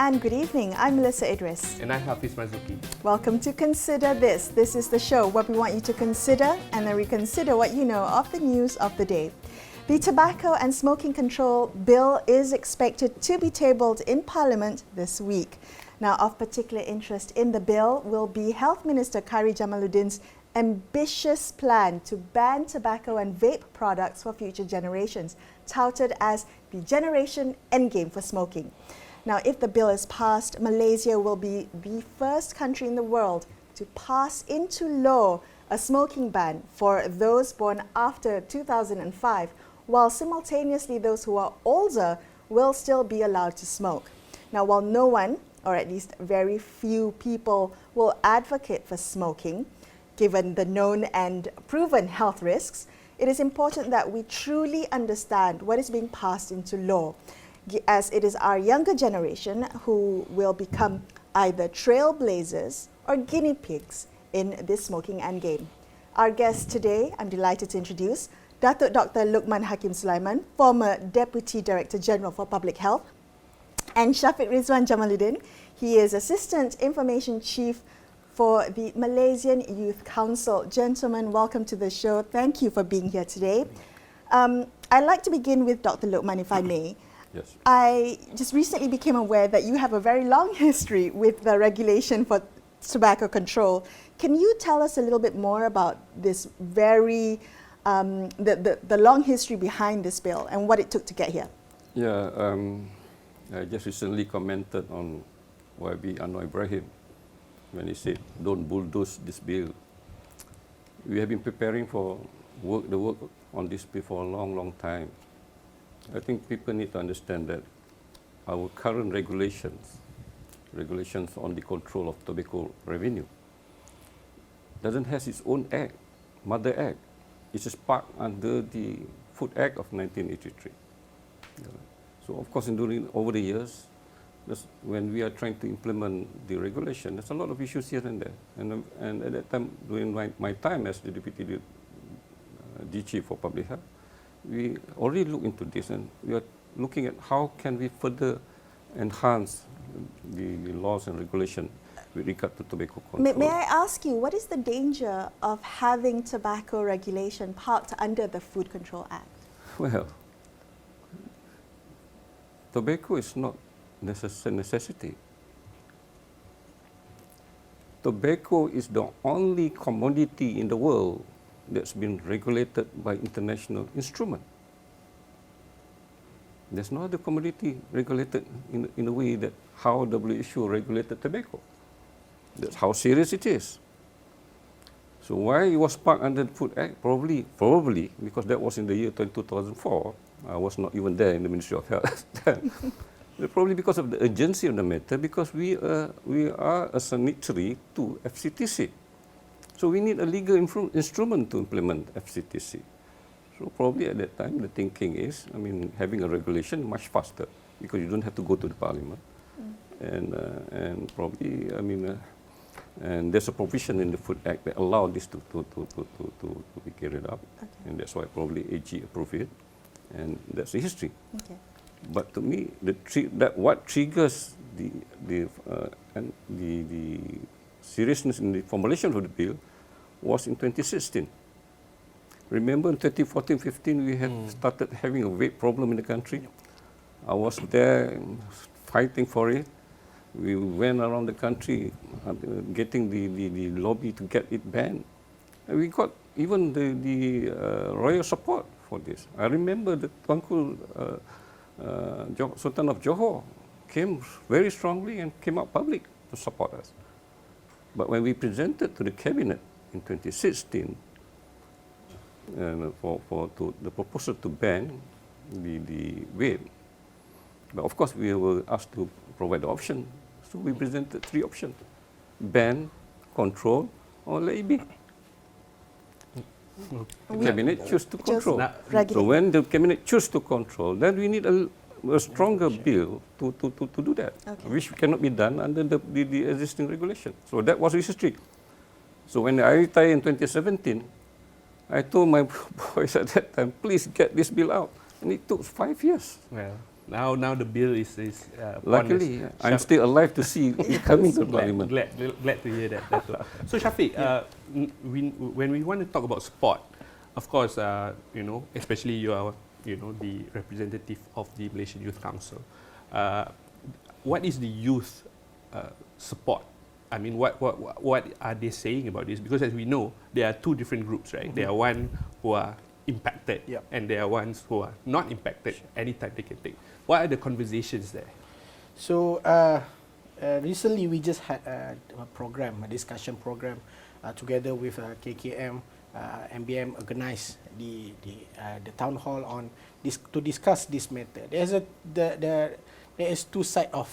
and good evening. I'm Melissa Idris. And I'm Hafiz Marzuki. Welcome to Consider This. This is the show where we want you to consider and then reconsider what you know of the news of the day. The Tobacco and Smoking Control Bill is expected to be tabled in Parliament this week. Now, of particular interest in the bill will be Health Minister Khairy Jamaluddin's ambitious plan to ban tobacco and vape products for future generations, touted as the generation endgame for smoking. Now, if the bill is passed, Malaysia will be the first country in the world to pass into law a smoking ban for those born after 2005, while simultaneously those who are older will still be allowed to smoke. Now, while no one, or at least very few people, will advocate for smoking, given the known and proven health risks, it is important that we truly understand what is being passed into law, as it is our younger generation who will become either trailblazers or guinea pigs in this smoking endgame. Our guest today, I'm delighted to introduce Datuk Dr. Luqman Hakim Sulaiman, former Deputy Director General for Public Health, and Shafiq Rizwan Jamaluddin. He is Assistant Information Chief for the Malaysian Youth Council. Gentlemen, welcome to the show. Thank you for being here today. I'd like to begin with Dr. Luqman, if I may. Yes. I just recently became aware that you have a very long history with the regulation for tobacco control. Can you tell us a little bit more about this the long history behind this bill and what it took to get here? Yeah, I just recently commented on YB Anwar Ibrahim when he said, "Don't bulldoze this bill." We have been preparing for the work on this bill for a long, long time. I think people need to understand that our current regulations on the control of tobacco revenue, doesn't have its own act, mother act. It is parked under the Food Act of 1983. So of course, over the years, when we are trying to implement the regulation, there's a lot of issues here and there. And at that time, during my time as the Deputy DG for Public Health, we already looked into this, and we are looking at how can we further enhance the laws and regulation with regard to tobacco control. May I ask you, what is the danger of having tobacco regulation parked under the Food Control Act? Well, tobacco is not necessity. Tobacco is the only commodity in the world that's been regulated by international instrument. There's no other commodity regulated in a way that how WHO regulated tobacco. That's how serious it is. So why it was parked under the Food Act? Probably because that was in the year 2004. I was not even there in the Ministry of Health then. Probably because of the urgency of the matter, because we are a signatory to FCTC. So we need a legal instrument to implement FCTC. So probably at that time, the thinking is, having a regulation much faster, because you don't have to go to the Parliament. And probably, and there's a provision in the Food Act that allows this to be carried out. Okay. And that's why probably AG approved it. And that's the history. Okay. But to me, what triggers the seriousness in the formulation of the bill was in 2016. Remember in 2014-15 we had started having a vape problem in the country. I was there fighting for it. We went around the country getting the lobby to get it banned. And we got even the royal support for this. I remember that Tuanku Sultan of Johor came very strongly and came out public to support us. But when we presented to the cabinet in 2016 for the proposal to ban the vape, but of course we were asked to provide the option. So we presented 3 options: ban, control, or let it be. The cabinet chose to control. So when the cabinet chose to control, then we need a stronger bill to do that, which cannot be done under the existing regulation. So that was history. So when I retired in 2017, I told my boys at that time, please get this bill out. And it took 5 years. Well, Now the bill is Luckily, I'm still alive to see it coming to Parliament. glad to hear that. Dato'. So Shafiq, when we want to talk about sport, of course, especially you are, the representative of the Malaysian Youth Council. What is the youth support? I mean, what are they saying about this? Because as we know, there are two different groups, right? There are one who are impacted, and there are ones who are not impacted. Anytime they can take. What are the conversations there? So recently we just had a discussion program, together with KKM, MBM organised the town hall on this to discuss this matter. There is two sides of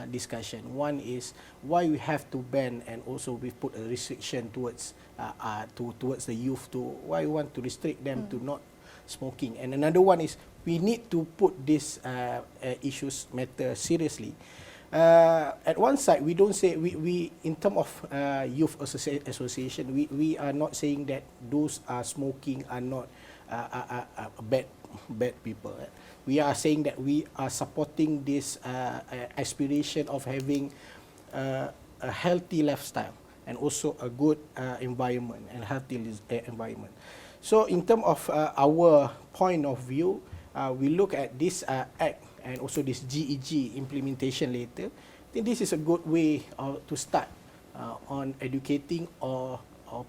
discussion. One is why we have to ban, and also we put a restriction towards the youth, to why we want to restrict them to not smoking. And another one is we need to put this matter seriously. At one side, we don't say we in terms of youth association, we are not saying that those are smoking are not bad people. We are saying that we are supporting this aspiration of having a healthy lifestyle and also a good environment and healthy environment. So in terms of our point of view, we look at this act and also this GEG implementation later. I think this is a good way to start on educating or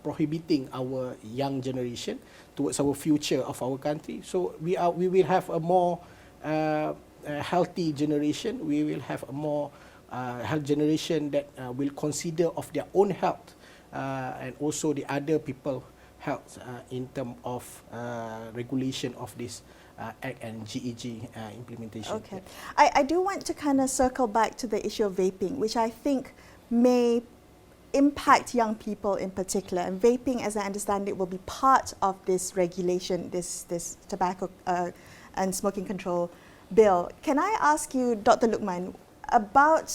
prohibiting our young generation towards our future of our country. So we will have a more healthy generation. We will have a more health generation that will consider of their own health and also the other people health in terms of regulation of this Act and GEG implementation. Okay. I do want to kind of circle back to the issue of vaping, which I think may impact young people in particular. And vaping, as I understand it, will be part of this regulation, this tobacco and smoking control bill. Can I ask you, Dr. Luqman, about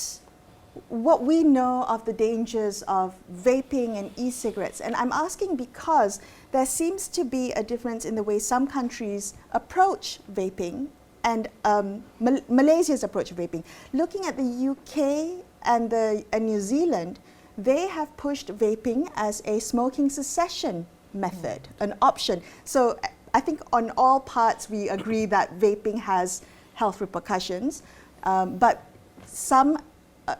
what we know of the dangers of vaping and e-cigarettes? And I'm asking because there seems to be a difference in the way some countries approach vaping and Malaysia's approach to vaping. Looking at the UK and New Zealand, they have pushed vaping as a smoking cessation method, an option. So I think on all parts we agree that vaping has health repercussions, but some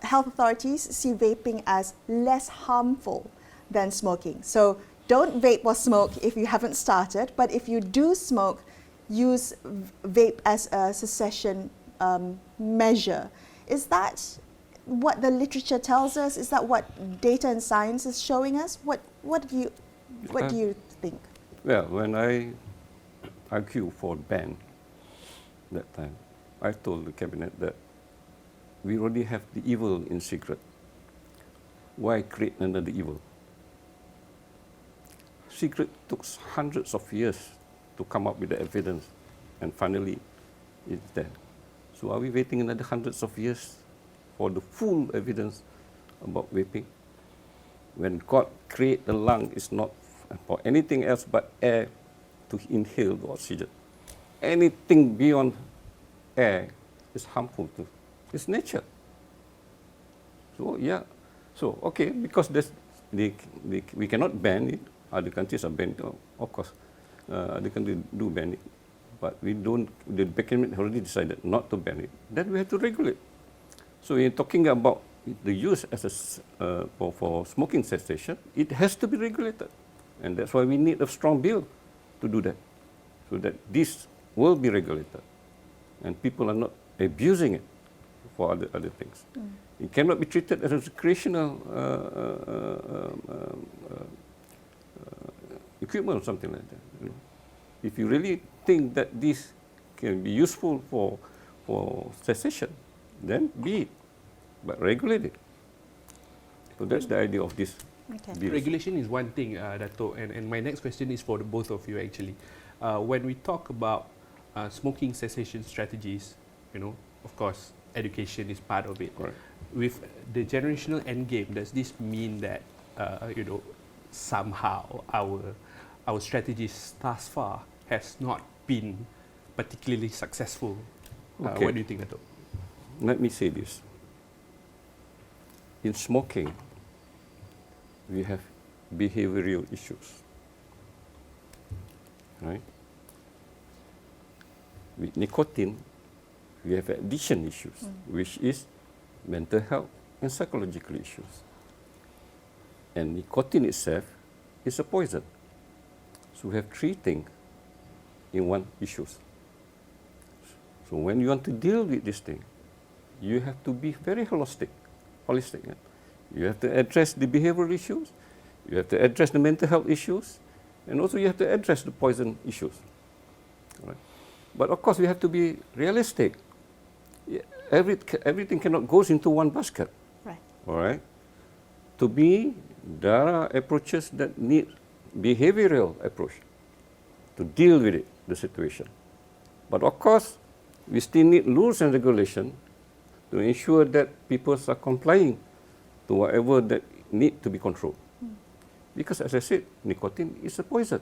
health authorities see vaping as less harmful than smoking. So don't vape or smoke if you haven't started, but if you do smoke, use vape as a cessation measure. Is that what the literature tells us? Is that what data and science is showing us? What do you think? Well, when I argued for ban that time, I told the cabinet that we already have the evil in secret. Why create another evil? Secret took hundreds of years to come up with the evidence, and finally it's there. So are we waiting another hundreds of years for the full evidence about vaping? When God created the lung, it's not for anything else but air to inhale the oxygen. Anything beyond air is harmful to it's nature. So yeah, so okay, because we cannot ban it. Other countries are banned, of course. Other countries do ban it, but we don't. The cabinet already decided not to ban it. Then we have to regulate. So in talking about the use as a for smoking cessation, it has to be regulated, and that's why we need a strong bill to do that, so that this will be regulated, and people are not abusing it for other things. It cannot be treated as a recreational equipment or something like that. You know. If you really think that this can be useful for cessation, then be it, but regulate it. So that's the idea of this. Okay. Regulation is one thing, Dato', and my next question is for the both of you actually. When we talk about smoking cessation strategies, of course, education is part of it. Right. With the generational endgame, does this mean that somehow our strategies thus far has not been particularly successful Okay. What do you think, Dato'? Let me say this. In smoking, we have behavioral issues. Right? With nicotine, we have addiction issues, which is mental health and psychological issues. And nicotine itself is a poison. So we have three things in one issue. So when you want to deal with this thing, you have to be very holistic. Yeah? You have to address the behavioral issues, you have to address the mental health issues, and also you have to address the poison issues. Right? But of course, we have to be realistic. Everything cannot go into one basket. Right. All right. To me, there are approaches that need behavioral approach to deal with it, the situation. But of course, we still need rules and regulation to ensure that people are complying to whatever that need to be controlled. Because as I said, nicotine is a poison.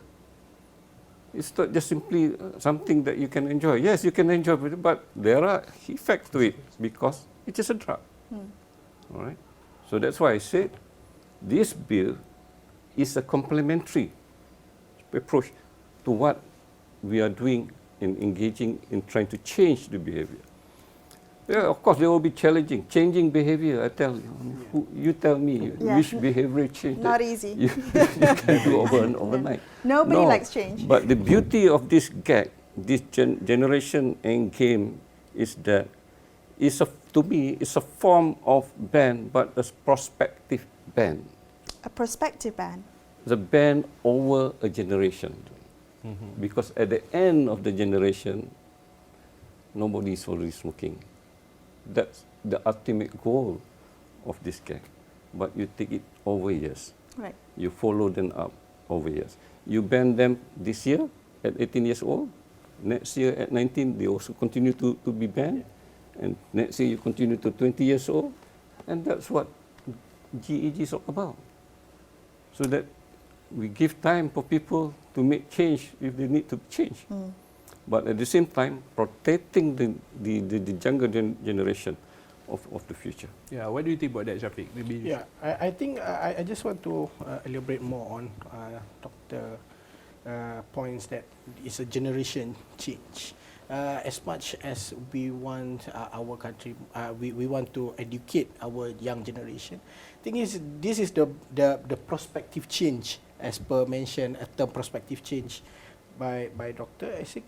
It's not just simply something that you can enjoy. Yes, you can enjoy it, but there are effects to it because it is a drug. All right. So that's why I said this bill is a complementary approach to what we are doing in engaging in trying to change the behavior. Yeah, of course, they will be changing behavior. I tell you, you tell me which behavior change. Not easy. You can do overnight. Nobody likes change. But the beauty of this gag, this generation endgame, is that to me, it's a form of ban, but a prospective ban. A prospective ban. It's a ban over a generation. Because at the end of the generation, nobody is already smoking. That's the ultimate goal of this gag. But you take it over years. Right. You follow them up over years. You ban them this year at 18 years old. Next year at 19, they also continue to be banned. And next year you continue to 20 years old. And that's what GEG is all about. So that we give time for people to make change if they need to change. But at the same time, protecting the younger generation of the future. Yeah, what do you think about that, Shafiq? Maybe. Yeah, I think I just want to elaborate more on Dr. Points that it's a generation change. As much as we want our country, we want to educate our young generation. Thing is, this is the prospective change, as per mentioned, a term prospective change by Doctor. I think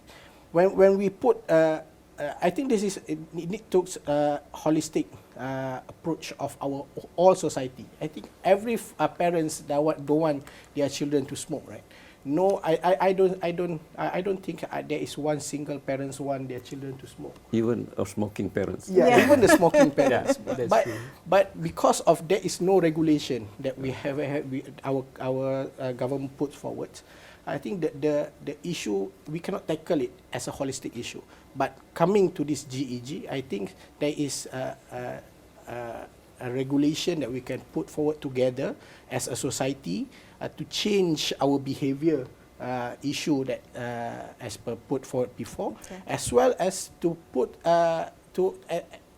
when we put, I think this is it takes a holistic approach of our all society. I think every parents don't want their children to smoke, right? No, I don't think there is one single parents want their children to smoke. Even of smoking parents. Yeah, even the smoking parents. Yeah, but true. but because of there is no regulation that we have our government puts forward, I think that the issue we cannot tackle it as a holistic issue. But coming to this GEG, I think there is a regulation that we can put forward together as a society to change our behavior issue that as per put forward before, as well as to put to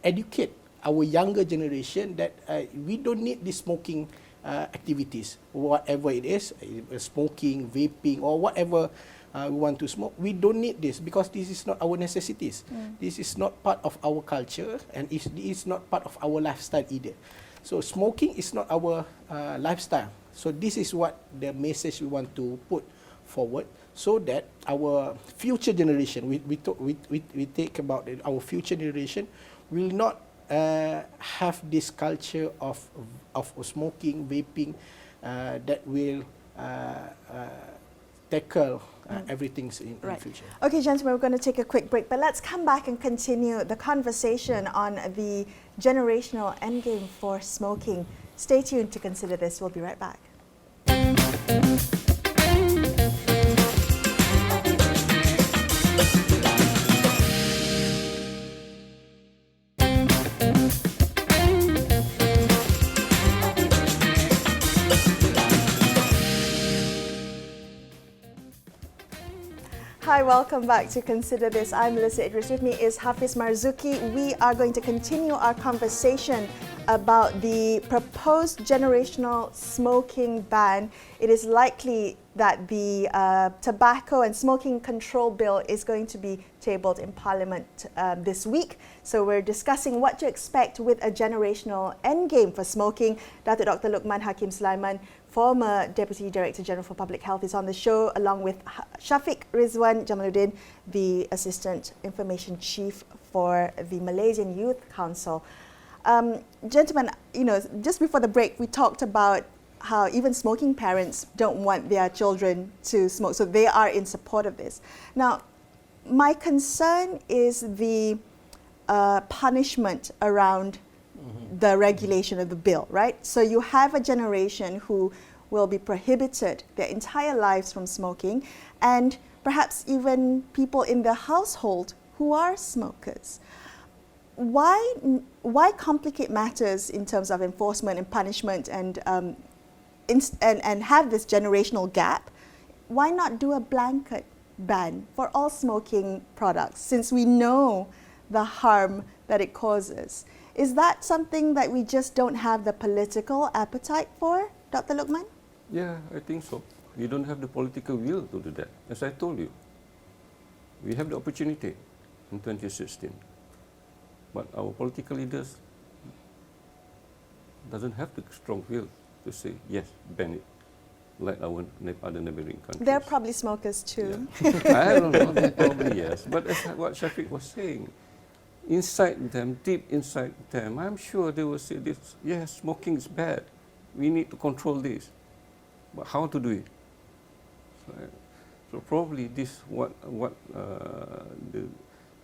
educate our younger generation that we don't need this smoking activities, whatever it is, smoking, vaping, or whatever we want to smoke. We don't need this because this is not our necessities. This is not part of our culture, and it is not part of our lifestyle either. So smoking is not our lifestyle. So this is what the message we want to put forward, so that our future generation, we think about it, our future generation will not have this culture of smoking, vaping, that will tackle everything in the future. Okay, gentlemen, we're going to take a quick break, but let's come back and continue the conversation on the generational endgame for smoking. Stay tuned to consider this. We'll be right back. Hi, welcome back to Consider This. I'm Melissa Idris. With me is Hafiz Marzuki. We are going to continue our conversation about the proposed generational smoking ban. It is likely that the tobacco and smoking control bill is going to be tabled in Parliament this week. So we're discussing what to expect with a generational endgame for smoking. Dr. Luqman Hakim Sulaiman, former Deputy Director General for Public Health, is on the show, along with Shafiq Rizwan Jamaluddin, the Assistant Information Chief for the Malaysian Youth Council. Gentlemen, just before the break, we talked about how even smoking parents don't want their children to smoke, so they are in support of this. Now, my concern is the punishment around the regulation of the bill, right? So you have a generation who will be prohibited their entire lives from smoking, and perhaps even people in their household who are smokers. Why complicate matters in terms of enforcement and punishment and have this generational gap? Why not do a blanket ban for all smoking products, since we know the harm that it causes? Is that something that we just don't have the political appetite for, Dr. Luqman? Yeah, I think so. We don't have the political will to do that. As I told you, we have the opportunity in 2016. But our political leaders doesn't have the strong will to say, yes, ban it, like our other neighboring countries. They're probably smokers too. Yeah. I don't know, they probably yes. But as what Shafiq was saying, inside them, deep inside them, I'm sure they will say this, yes, smoking is bad. We need to control this. But how to do it? So probably this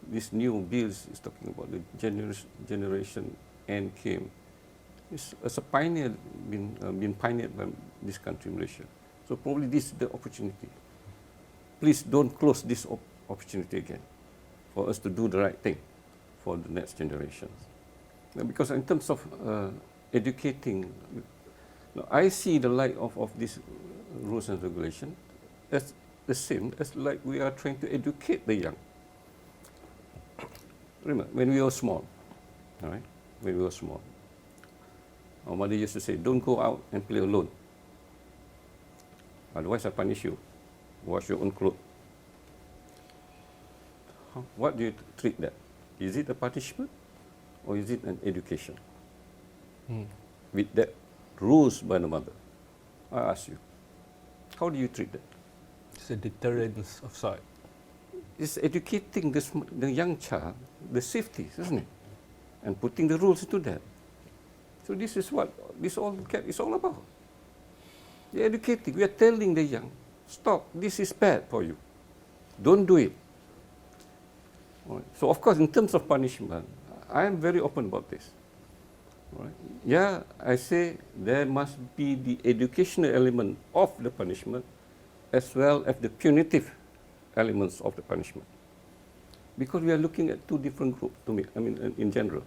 this new bills is talking about, the generation endgame. It's a pioneer, been pioneered by this country, Malaysia. So probably this is the opportunity. Please don't close this opportunity again for us to do the right thing for the next generations. Because in terms of educating, I see the light of these rules and regulations as the same as like we are trying to educate the young. Remember, when we were small, all right? When we were small, our mother used to say, don't go out and play alone. Otherwise, I punish you. Wash your own clothes. What do you treat that? Is it a punishment or is it an education? With that rules by the mother, I ask you, how do you treat that? It's a deterrence of sort. It's educating the young child, the safety, isn't it? And putting the rules into that. So this is what this all is all about. We're educating, we are telling the young, stop, this is bad for you. Don't do it. Right. So of course, in terms of punishment, I am very open about this. Right. Yeah, I say there must be the educational element of the punishment as well as the punitive elements of the punishment. Because we are looking at two different groups, in general.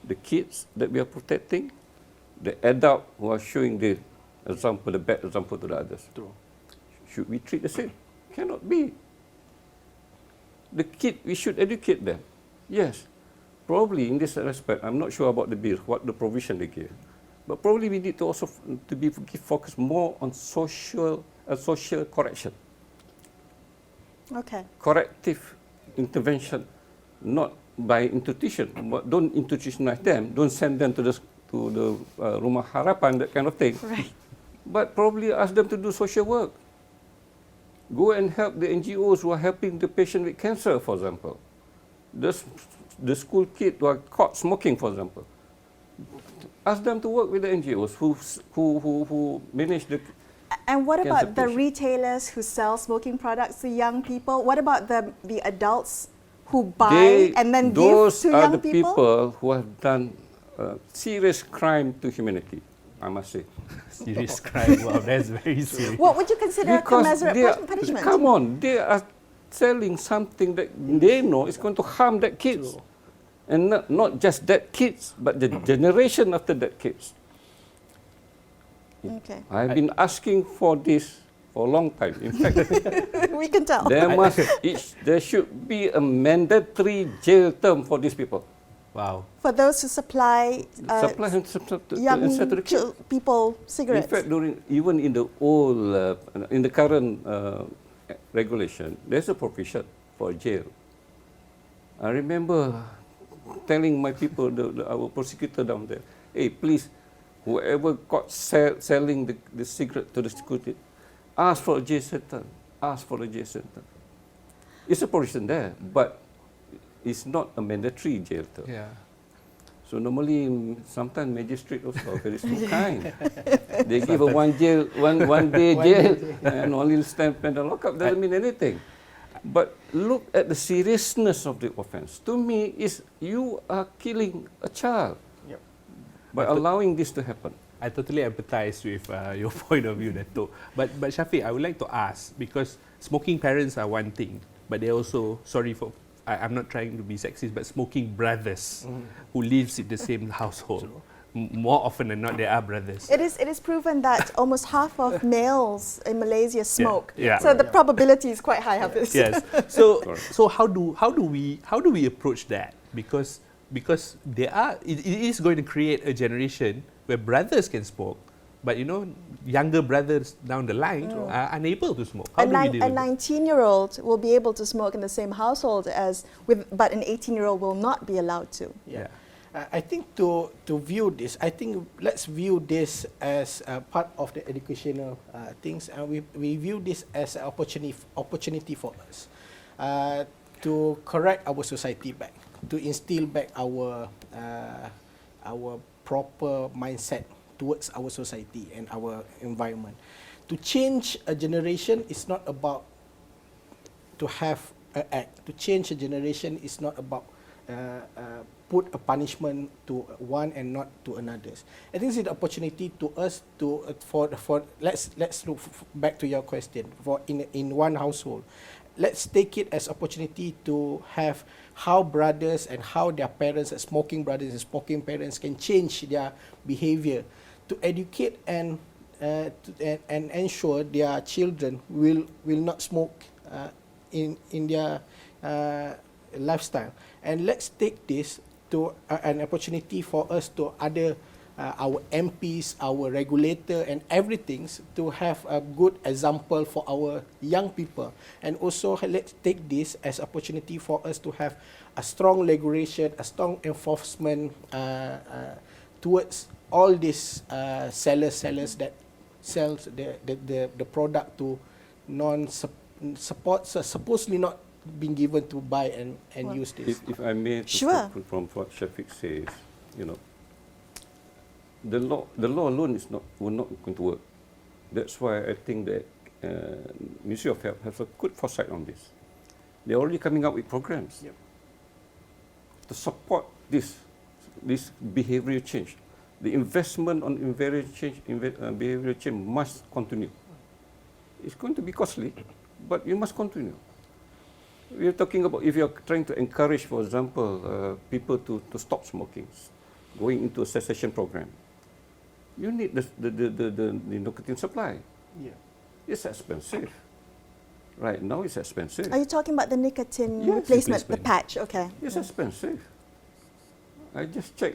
The kids that we are protecting, the adult who are showing the example, the bad example to the others. True. Should we treat the same? Cannot be. The kid, we should educate them. Yes. Probably in this respect, I'm not sure about the bill, what the provision they give. But probably we need to also focus more on social correction. Okay. Corrective intervention, not by institution, but don't institutionalize them, don't send them to the Rumah Harapan, that kind of thing. Right. But probably ask them to do social work. Go and help the NGOs who are helping the patient with cancer, for example. The school kid who are caught smoking, for example. Ask them to work with the NGOs who manage the. And what about the patient. retailers who sell smoking products to young people? What about the adults who buy and then give to young people? Those are the people who have done serious crime to humanity, I must say. Serious crime, wow, that's very serious. What would you consider a commensurate punishment? Come on, they are selling something that they know is going to harm that kids. And not just that kids, but the generation after that kids. Okay. I've been asking for this for a long time. In fact, We can tell. there should be a mandatory jail term for these people. Wow. For those who supply young people cigarettes. In fact, even in the old, in the current regulation, there's a provision for jail. I remember telling my people, our prosecutor down there, hey, please, whoever caught selling the cigarette to the security, ask for a jail sentence. Ask for a jail sentence. It's a provision there, but it's not a mandatory jail term. Yeah. So normally, sometimes magistrate also are very too kind. They give a one day jail and only spend the lockup. Doesn't mean anything. But look at the seriousness of the offence. To me, is you are killing a child by allowing this to happen. I totally empathize with your point of view, Dato'. But Shafiq, I would like to ask, because smoking parents are one thing, but they also, I'm not trying to be sexist, but smoking brothers who lives in the same household. More often than not, they are brothers. It is proven that almost half of males in Malaysia smoke. Yeah. So the probability is quite high of this. Yes. So how do we approach that? Because it is going to create a generation where brothers can smoke, but younger brothers down the line are unable to smoke. How do we deal with it? A 19-year-old will be able to smoke in the same household but an 18-year-old will not be allowed to. Yeah. I think to view this, let's view this as part of the educational things, and we view this as an opportunity for us to correct our society back, to instill back our proper mindset towards our society and our environment. To change a generation is not about to have an act. To change a generation is not about put a punishment to one and not to another. I think it's an opportunity to us let's look back to your question. In one household, let's take it as opportunity to have how brothers and how their parents, smoking brothers and smoking parents, can change their behavior, to educate and ensure their children will not smoke in their lifestyle. And let's take this to an opportunity for us to our MPs, our regulator and everything to have a good example for our young people. And also let's take this as opportunity for us to have a strong regulation, a strong enforcement towards all these sellers that sells the product to supposedly not being given to buy and use this. If I may, Sure. from what Shafiq says, the law alone will not going to work. That's why I think that Ministry of Health has a good foresight on this. They're already coming up with programs to support this behavioral change. The investment on behavioral change must continue. It's going to be costly, but you must continue. We're talking about if you're trying to encourage, for example, people to stop smoking, going into a cessation program. You need the nicotine supply. Yeah. It's expensive. Right now, it's expensive. Are you talking about the nicotine Yes, replacement, the replacement. patch? Okay. It's expensive. I just checked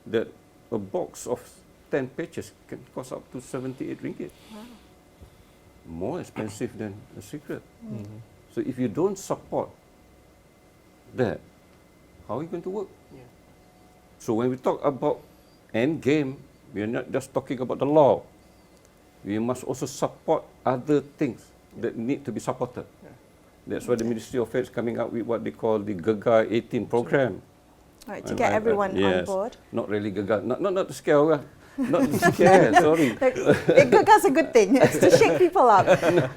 that a box of 10 patches can cost up to 78 ringgit. Wow. More expensive than a cigarette. So if you don't support that, how are you going to work? Yeah. So when we talk about endgame, we are not just talking about the law. We must also support other things that need to be supported. Yeah. That's why the Ministry of Health is coming up with what they call the Gegar 18 program. All right, to get everyone on board. Not really Gegar, not to scare, not to scare. Sorry. Gegar's a good thing. It's to shake people up.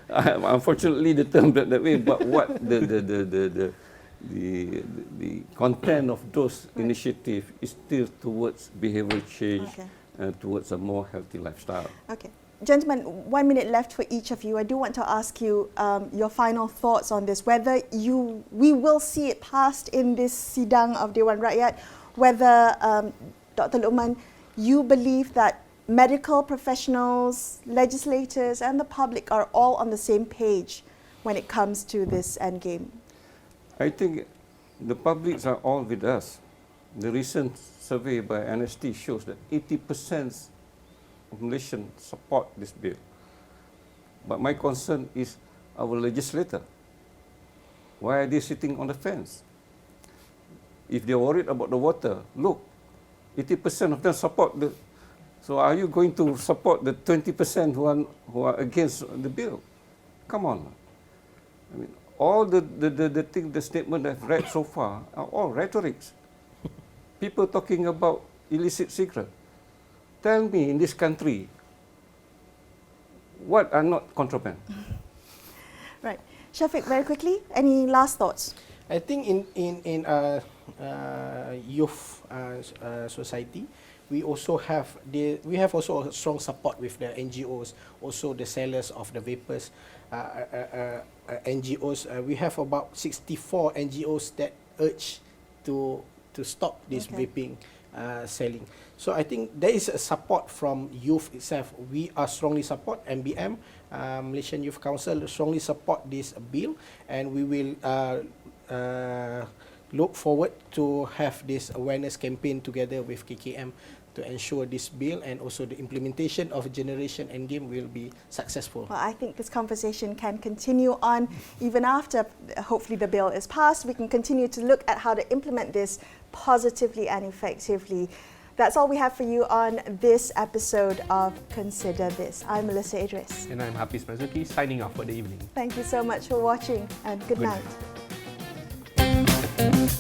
Unfortunately, the term that way, but what the content of those initiatives is still towards behavioral change and towards a more healthy lifestyle. Okay. Gentlemen, 1 minute left for each of you. I do want to ask you your final thoughts on this, whether we will see it passed in this sidang of Dewan Rakyat, whether Dr. Luqman, you believe that medical professionals, legislators, and the public are all on the same page when it comes to this endgame? I think the publics are all with us. The recent survey by NST shows that 80% of Malaysians support this bill. But my concern is our legislator. Why are they sitting on the fence? If they're worried about the water, look, 80% of them support the. So are you going to support the 20% who are against the bill? Come on. I mean, all the statement I've read so far are all rhetorics. People talking about illicit cigarette. Tell me in this country, what are not contraband? Right. Shafiq, very quickly, any last thoughts? I think in youth society, we have also a strong support with the NGOs, also the sellers of the vapors, NGOs. We have about 64 NGOs that urge to stop this vaping selling. So I think there is a support from youth itself. We are strongly support MBM, Malaysian Youth Council strongly support this bill, and we will look forward to have this awareness campaign together with KKM to ensure this bill and also the implementation of Generation Endgame will be successful. Well, I think this conversation can continue on even after, hopefully, the bill is passed. We can continue to look at how to implement this positively and effectively. That's all we have for you on this episode of Consider This. I'm Melissa Idris. And I'm Hafiz Mazuki, signing off for the evening. Thank you so much for watching, and good night. night.